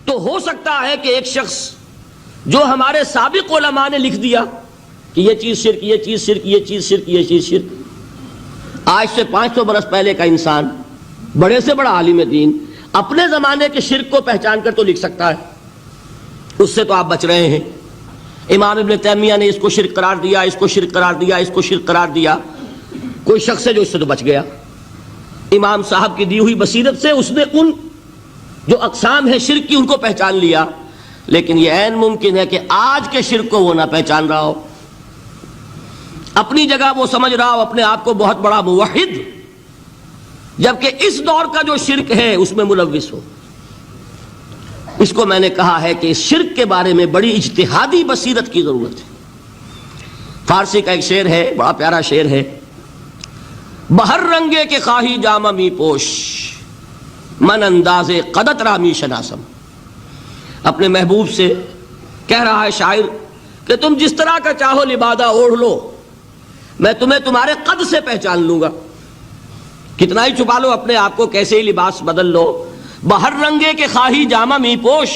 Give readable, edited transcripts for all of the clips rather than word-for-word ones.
تو ہو سکتا ہے کہ ایک شخص جو ہمارے سابق علماء نے لکھ دیا کہ یہ چیز شرک، یہ چیز شرک، یہ چیز شرک، یہ چیز شرک، آج سے 500 برس پہلے کا انسان بڑے سے بڑا عالم دین اپنے زمانے کے شرک کو پہچان کر تو لکھ سکتا ہے، اس سے تو آپ بچ رہے ہیں۔ امام ابن تیمیہ نے اس کو شرک قرار دیا، اس کو شرک قرار دیا، اس کو شرک قرار دیا، کوئی شخص ہے جو اس سے تو بچ گیا۔ امام صاحب کی دی ہوئی بصیرت سے اس نے ان جو اقسام ہے شرک کی ان کو پہچان لیا، لیکن یہ عین ممکن ہے کہ آج کے شرک کو وہ نہ پہچان رہا ہو، اپنی جگہ وہ سمجھ رہا ہو اپنے آپ کو بہت بڑا موحد، جبکہ اس دور کا جو شرک ہے اس میں ملوث ہو۔ اس کو میں نے کہا ہے کہ اس شرک کے بارے میں بڑی اجتہادی بصیرت کی ضرورت ہے۔ فارسی کا ایک شعر ہے، بڑا پیارا شعر ہے، بہر رنگے کے خواہی جامہ می پوش، من انداز قدت رامی شناسم۔ اپنے محبوب سے کہہ رہا ہے شاعر کہ تم جس طرح کا چاہو لبادہ اوڑھ لو، میں تمہیں تمہارے قد سے پہچان لوں گا، کتنا ہی چھپا لو اپنے آپ کو، کیسے ہی لباس بدل لو، بہر رنگے کے خواہی جامہ می پوش،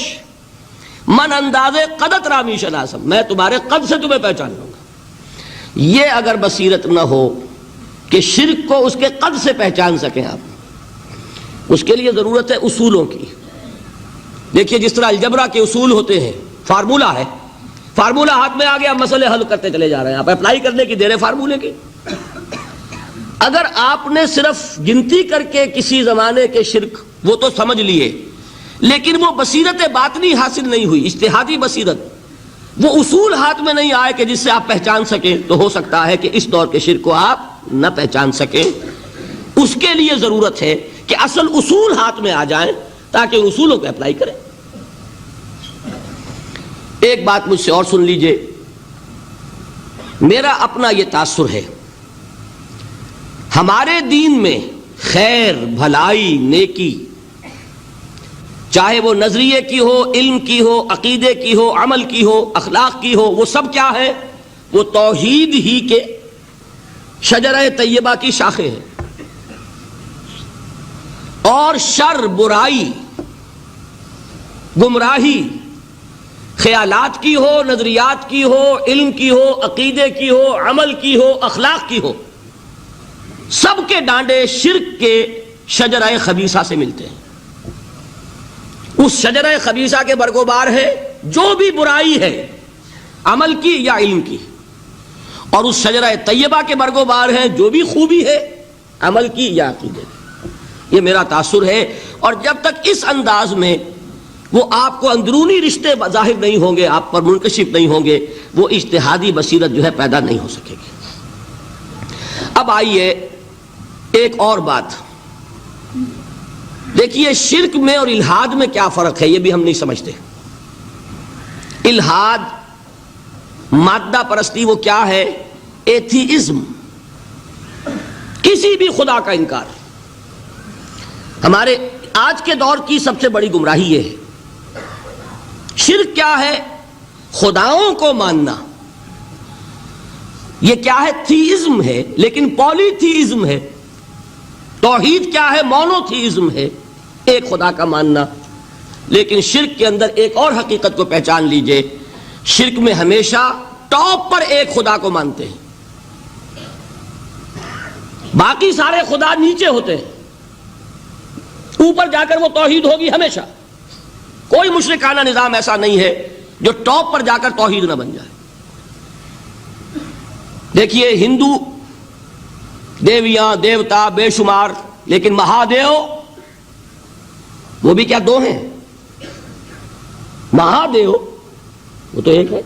من انداز قدت رامی شناسم، میں تمہارے قد سے تمہیں پہچان لوں گا۔ یہ اگر بصیرت نہ ہو کہ شرک کو اس کے قد سے پہچان سکیں آپ، اس کے لیے ضرورت ہے اصولوں کی۔ دیکھیے جس طرح الجبرا کے اصول ہوتے ہیں، فارمولہ ہے، فارمولہ ہاتھ میں آ گیا، مسئلے حل کرتے چلے جا رہے ہیں، آپ اپلائی کرنے کی دیر ہے فارمولے کی۔ اگر آپ نے صرف گنتی کر کے کسی زمانے کے شرک وہ تو سمجھ لیے، لیکن وہ بصیرت باطنی حاصل نہیں ہوئی، اجتہادی بصیرت، وہ اصول ہاتھ میں نہیں آئے کہ جس سے آپ پہچان سکیں، تو ہو سکتا ہے کہ اس دور کے شرک کو آپ نہ پہچان سکیں۔ اس کے لیے ضرورت ہے کہ اصل اصول ہاتھ میں آ جائیں تاکہ ان اصولوں کو اپلائی کریں۔ ایک بات مجھ سے اور سن لیجئے، میرا اپنا یہ تاثر ہے، ہمارے دین میں خیر، بھلائی، نیکی، چاہے وہ نظریے کی ہو، علم کی ہو، عقیدے کی ہو، عمل کی ہو، اخلاق کی ہو، وہ سب کیا ہے؟ وہ توحید ہی کے شجرہ طیبہ کی شاخیں ہیں۔ اور شر، برائی، گمراہی، خیالات کی ہو، نظریات کی ہو، علم کی ہو، عقیدے کی ہو، عمل کی ہو، اخلاق کی ہو، سب کے ڈانڈے شرک کے شجرہ خبیثہ سے ملتے ہیں۔ اس شجرہ خبیثہ کے برگوبار ہے جو بھی برائی ہے، عمل کی یا علم کی، اور اس شجرہ طیبہ کے برگوبار ہے جو بھی خوبی ہے، عمل کی یا عقیدے کی۔ یہ میرا تاثر ہے، اور جب تک اس انداز میں وہ آپ کو اندرونی رشتے ظاہر نہیں ہوں گے، آپ پر منکشف نہیں ہوں گے، وہ اجتہادی بصیرت جو ہے پیدا نہیں ہو سکے گی۔ اب آئیے ایک اور بات دیکھیے، شرک میں اور الحاد میں کیا فرق ہے، یہ بھی ہم نہیں سمجھتے۔ الحاد، مادہ پرستی، وہ کیا ہے؟ ایتھیزم، کسی بھی خدا کا انکار۔ ہمارے آج کے دور کی سب سے بڑی گمراہی یہ ہے۔ شرک کیا ہے؟ خداؤں کو ماننا۔ یہ کیا ہے؟ تھیزم ہے، لیکن پولی تھیزم ہے۔ توحید کیا ہے؟ مونو تھیزم ہے، ایک خدا کا ماننا۔ لیکن شرک کے اندر ایک اور حقیقت کو پہچان لیجئے، شرک میں ہمیشہ ٹاپ پر ایک خدا کو مانتے ہیں، باقی سارے خدا نیچے ہوتے ہیں، اوپر جا کر وہ توحید ہوگی ہمیشہ۔ کوئی مشرکانہ نظام ایسا نہیں ہے جو ٹاپ پر جا کر توحید نہ بن جائے۔ دیکھیے ہندو دیویاں، دیوتا بے شمار، لیکن مہادیو وہ بھی کیا دو ہیں؟ مہادیو وہ تو ایک ہے۔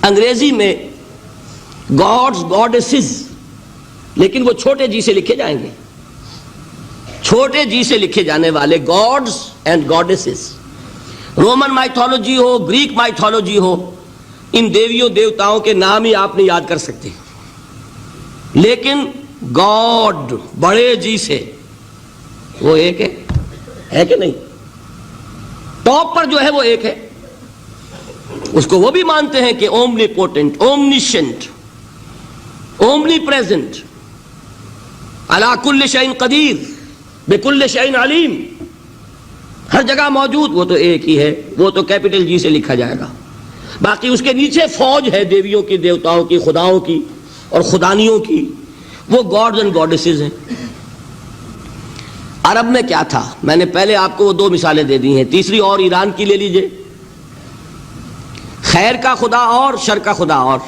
انگریزی میں گاڈز، گاڈیسز، لیکن وہ چھوٹے جی سے لکھے جائیں گے، چھوٹے جی سے لکھے جانے والے gods and goddesses. Roman mythology ہو، گریک مائتھولوجی ہو، ان دیویوں دیوتاؤں کے نام ہی آپ نہیں یاد کر سکتے، لیکن گاڈ بڑے جی سے وہ ایک ہے کہ نہیں؟ ٹاپ پر جو ہے وہ ایک ہے، اس کو وہ بھی مانتے ہیں کہ اومنی پوٹنٹ، اومنیشنٹ، اومنی پریزنٹ، علی کل شیء قدیر، بکل شیء علیم، ہر جگہ موجود، وہ تو ایک ہی ہے، وہ تو کیپٹل جی سے لکھا جائے گا. باقی اس کے نیچے فوج ہے دیویوں کی، دیوتاؤں کی، خداؤں کی اور خدانیوں کی، وہ گاڈز اینڈ گاڈیسز ہیں. عرب میں کیا تھا؟ میں نے پہلے آپ کو وہ 2 مثالیں دے دی ہیں، تیسری اور ایران کی لے لیجئے. خیر کا خدا اور شر کا خدا اور،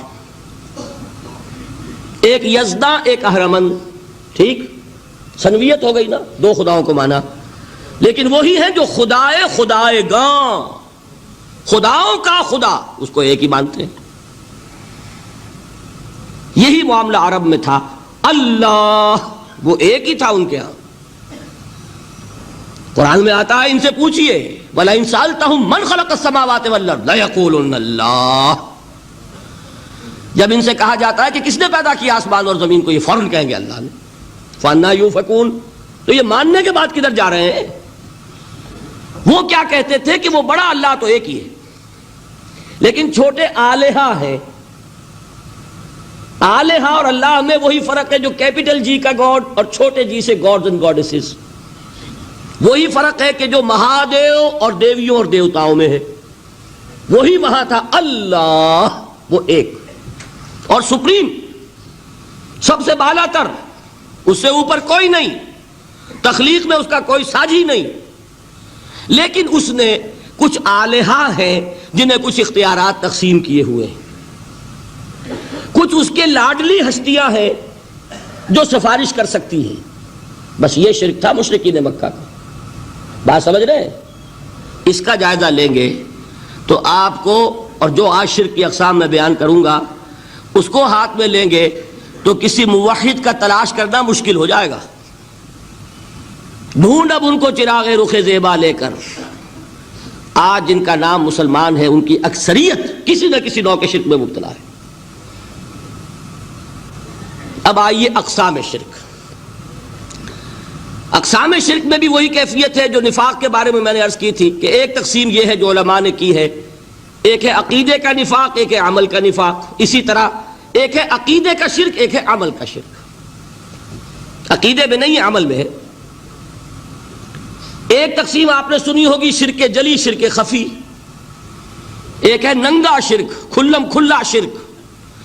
ایک یزداں ایک اہرمن. ٹھیک، سنویت ہو گئی نا، 2 خداؤں کو مانا، لیکن وہی ہے جو خدائے خدائے گاں، خداؤں کا خدا، اس کو ایک ہی مانتے ہیں. یہی معاملہ عرب میں تھا. اللہ وہ ایک ہی تھا ان کے ہاں. قرآن میں آتا ہے ان سے پوچھئے وَلَئِن سَأَلْتَهُم مَّنْ خَلَقَ السَّمَاوَاتِ وَالْأَرْضَ لَيَقُولُنَّ اللَّهُ. جب ان سے کہا جاتا ہے کہ کس نے پیدا کیا آسمان اور زمین کو، یہ فوراً کہیں گے اللہ نے. فَأَنَّىٰ يُؤْفَكُونَ. تو یہ ماننے کے بعد کدھر جا رہے ہیں؟ وہ کیا کہتے تھے کہ وہ بڑا اللہ تو ایک ہی ہے، لیکن چھوٹے آلہہ ہیں. آلہہ اور اللہ میں وہی فرق ہے جو کیپٹل جی کا گاڈ اور چھوٹے جی سے گاڈز اینڈ گاڈیسز. وہی فرق ہے کہ جو مہادیو اور دیویوں اور دیوتاؤں میں ہے، وہی وہاں تھا. اللہ وہ ایک اور سپریم، سب سے بالا تر، اس سے اوپر کوئی نہیں، تخلیق میں اس کا کوئی ساجی نہیں. لیکن اس نے کچھ آلہہ ہیں جنہیں کچھ اختیارات تقسیم کیے ہوئے ہیں. کچھ اس کے لاڈلی ہستیاں ہیں جو سفارش کر سکتی ہیں. بس یہ شرک تھا مشرکین مکہ کا. بات سمجھ رہے ہیں؟ اس کا جائزہ لیں گے تو آپ کو، اور جو آج شرک کی اقسام میں بیان کروں گا اس کو ہاتھ میں لیں گے تو کسی موحد کا تلاش کرنا مشکل ہو جائے گا. ڈھونڈ اب ان کو چراغ رخ زیبا لے کر. آج جن کا نام مسلمان ہے ان کی اکثریت کسی نہ کسی نوع کے شرک میں مبتلا ہے. اب آئیے اقسام شرک. اقسام شرک میں بھی وہی کیفیت ہے جو نفاق کے بارے میں میں نے عرض کی تھی کہ ایک تقسیم یہ ہے جو علماء نے کی ہے، ایک ہے عقیدے کا نفاق، ایک ہے عمل کا نفاق. اسی طرح ایک ہے عقیدے کا شرک، ایک ہے عمل کا شرک. عقیدے میں نہیں ہے، عمل میں ہے. ایک تقسیم آپ نے سنی ہوگی شرک جلی، شرک خفی. ایک ہے ننگا شرک، کھلم کھلا شرک.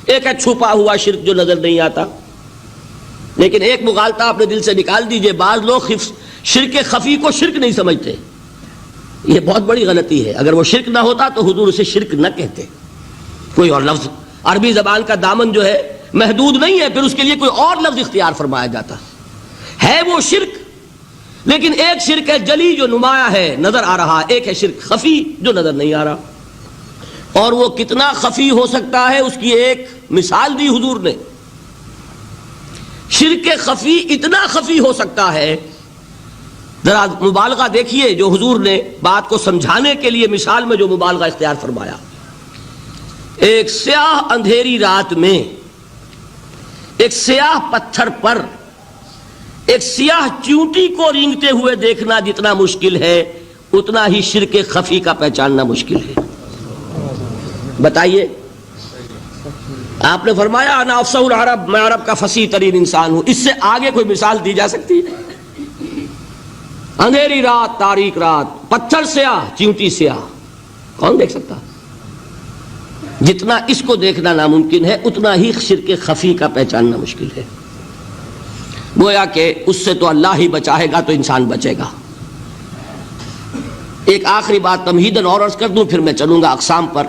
ایک ہے چھپا ہوا شرک جو نظر نہیں آتا. لیکن ایک مغالطہ اپنے دل سے نکال دیجئے، بعض لوگ شرک خفی کو شرک نہیں سمجھتے. یہ بہت بڑی غلطی ہے. اگر وہ شرک نہ ہوتا تو حضور اسے شرک نہ کہتے. کوئی اور لفظ، عربی زبان کا دامن جو ہے محدود نہیں ہے، پھر اس کے لیے کوئی اور لفظ اختیار فرمایا جاتا ہے. وہ شرک، لیکن ایک شرک ہے جلی جو نمایاں ہے، نظر آ رہا. ایک ہے شرک خفی جو نظر نہیں آ رہا. اور وہ کتنا خفی ہو سکتا ہے اس کی ایک مثال دی حضور نے. شرک خفی اتنا خفی ہو سکتا ہے، ذرا مبالغہ دیکھیے جو حضور نے بات کو سمجھانے کے لیے مثال میں جو مبالغہ اختیار فرمایا. ایک سیاہ اندھیری رات میں ایک سیاہ پتھر پر ایک سیاہ چیونٹی کو رینگتے ہوئے دیکھنا جتنا مشکل ہے، اتنا ہی شرک خفی کا پہچاننا مشکل ہے. بتائیے، آپ نے فرمایا انا افصح العرب، میں عرب کا فصیح ترین انسان ہوں. اس سے آگے کوئی مثال دی جا سکتی ہے؟ اندھیری رات، تاریک رات، پتھر سیاہ، چیونٹی سیاہ، کون دیکھ سکتا؟ جتنا اس کو دیکھنا ناممکن ہے اتنا ہی شرک خفی کا پہچاننا مشکل ہے. گویا کہ اس سے تو اللہ ہی بچائے گا تو انسان بچے گا. ایک آخری بات تمہیداً اور عرض کر دوں، پھر میں چلوں گا اقسام پر.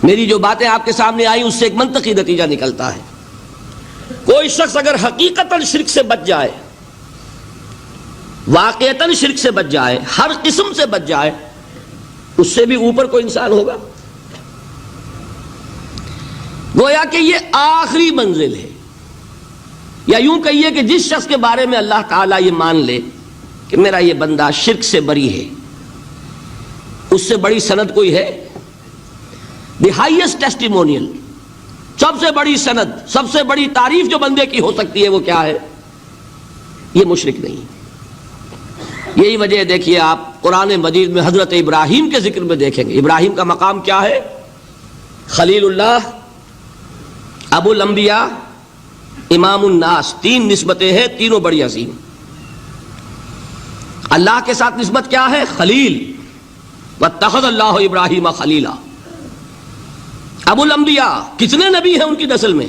میری جو باتیں آپ کے سامنے آئی اس سے ایک منطقی نتیجہ نکلتا ہے. کوئی شخص اگر حقیقتاً شرک سے بچ جائے، واقعتاً شرک سے بچ جائے، ہر قسم سے بچ جائے، اس سے بھی اوپر کوئی انسان ہوگا. گویا کہ یہ آخری منزل ہے. یا یوں کہیے کہ جس شخص کے بارے میں اللہ تعالیٰ یہ مان لے کہ میرا یہ بندہ شرک سے بری ہے، اس سے بڑی سند کوئی ہے؟ دی ہائیسٹ ٹیسٹیمونیل، سب سے بڑی سند، سب سے بڑی تعریف جو بندے کی ہو سکتی ہے وہ کیا ہے؟ یہ مشرک نہیں. یہی وجہ ہے، دیکھیے آپ قرآن مجید میں حضرت ابراہیم کے ذکر میں دیکھیں گے. ابراہیم کا مقام کیا ہے؟ خلیل اللہ، ابو الانبیاء، امام الناس. 3 نسبتیں ہیں، تینوں بڑی عظیم. اللہ کے ساتھ نسبت کیا ہے؟ خلیل. واتخذ اللہ ابراہیم خلیلا. ابو الانبیاء کتنے نبی ہیں ان کی نسل میں؟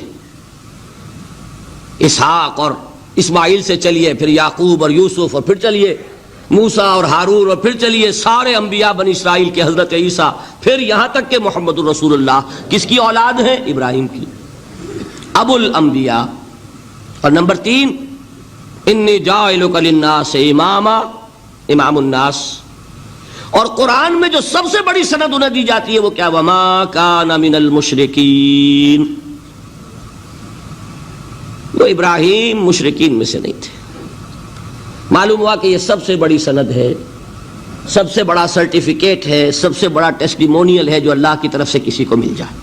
اسحاق اور اسماعیل سے چلیے، پھر یعقوب اور یوسف، اور پھر چلیے موسیٰ اور ہارون، اور پھر چلیے سارے انبیاء بنی اسرائیل کے حضرت عیسیٰ، پھر یہاں تک کہ محمد الرسول اللہ کس کی اولاد ہیں؟ ابراہیم کی. ابو الانبیاء. اور نمبر 3 انی جاعلک للناس اماما، امام الناس. اور قرآن میں جو سب سے بڑی سند انہیں دی جاتی ہے وہ کیا؟ وما کان من المشرکین. وہ ابراہیم مشرکین میں سے نہیں تھے. معلوم ہوا کہ یہ سب سے بڑی سند ہے، سب سے بڑا سرٹیفکیٹ ہے، سب سے بڑا ٹیسٹیمونیل ہے جو اللہ کی طرف سے کسی کو مل جائے.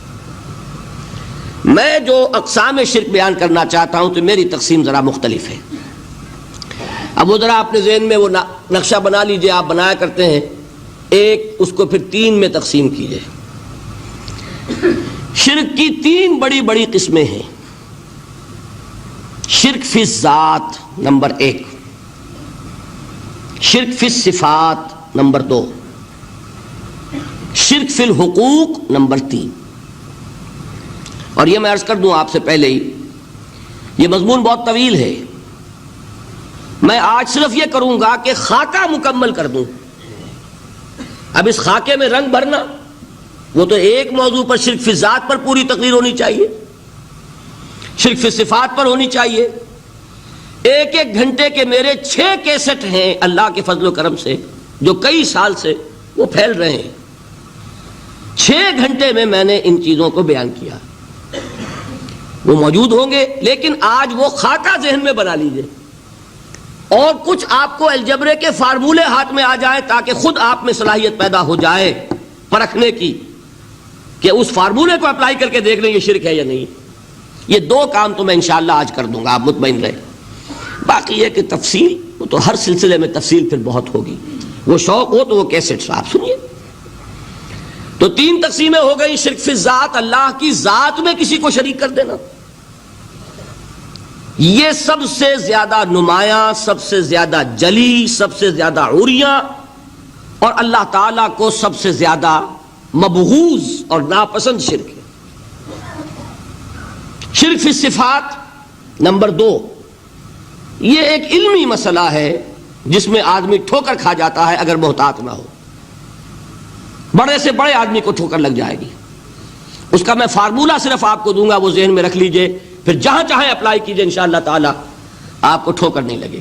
میں جو اقسام شرک بیان کرنا چاہتا ہوں تو میری تقسیم ذرا مختلف ہے. اب وہ ذرا اپنے ذہن میں وہ نقشہ بنا لیجئے، آپ بنایا کرتے ہیں ایک، اس کو پھر 3 میں تقسیم کیجئے. شرک کی 3 بڑی بڑی قسمیں ہیں. شرک فی الذات نمبر 1، شرک فی الصفات نمبر 2، شرک فی الحقوق نمبر 3. اور یہ میں عرض کر دوں آپ سے پہلے ہی، یہ مضمون بہت طویل ہے. میں آج صرف یہ کروں گا کہ خاکہ مکمل کر دوں. اب اس خاکے میں رنگ بھرنا، وہ تو ایک موضوع پر شرک فی ذات پر پوری تقریر ہونی چاہیے، شرک فی صفات پر ہونی چاہیے. ایک ایک گھنٹے کے میرے 6 کیسٹ ہیں اللہ کے فضل و کرم سے، جو کئی سال سے وہ پھیل رہے ہیں. 6 گھنٹے میں نے ان چیزوں کو بیان کیا. وہ موجود ہوں گے، لیکن آج وہ خاکہ ذہن میں بنا لیجئے، اور کچھ آپ کو الجبرے کے فارمولے ہاتھ میں آ جائیں تاکہ خود آپ میں صلاحیت پیدا ہو جائے پرکھنے کی کہ اس فارمولے کو اپلائی کر کے دیکھ لیں یہ شرک ہے یا نہیں. یہ 2 کام تو میں انشاءاللہ آج کر دوں گا، آپ مطمئن رہیں. باقی یہ کہ تفصیل، وہ تو ہر سلسلے میں تفصیل پھر بہت ہوگی. وہ شوق ہو تو وہ کیسٹ آپ سنیے. تو 3 تقسیمیں ہو گئی. شرک فی ذات، اللہ کی ذات میں کسی کو شریک کر دینا، یہ سب سے زیادہ نمایاں، سب سے زیادہ جلی، سب سے زیادہ عریاں، اور اللہ تعالیٰ کو سب سے زیادہ مبغوض اور ناپسند شرک ہے. شرک فی الصفات نمبر 2، یہ ایک علمی مسئلہ ہے جس میں آدمی ٹھوکر کھا جاتا ہے اگر محتاط نہ ہو. بڑے سے بڑے آدمی کو ٹھوکر لگ جائے گی. اس کا میں فارمولہ صرف آپ کو دوں گا، وہ ذہن میں رکھ لیجئے، پھر جہاں چاہیں اپلائی کیجئے، انشاءاللہ تعالی آپ کو ٹھوکر نہیں لگے گی.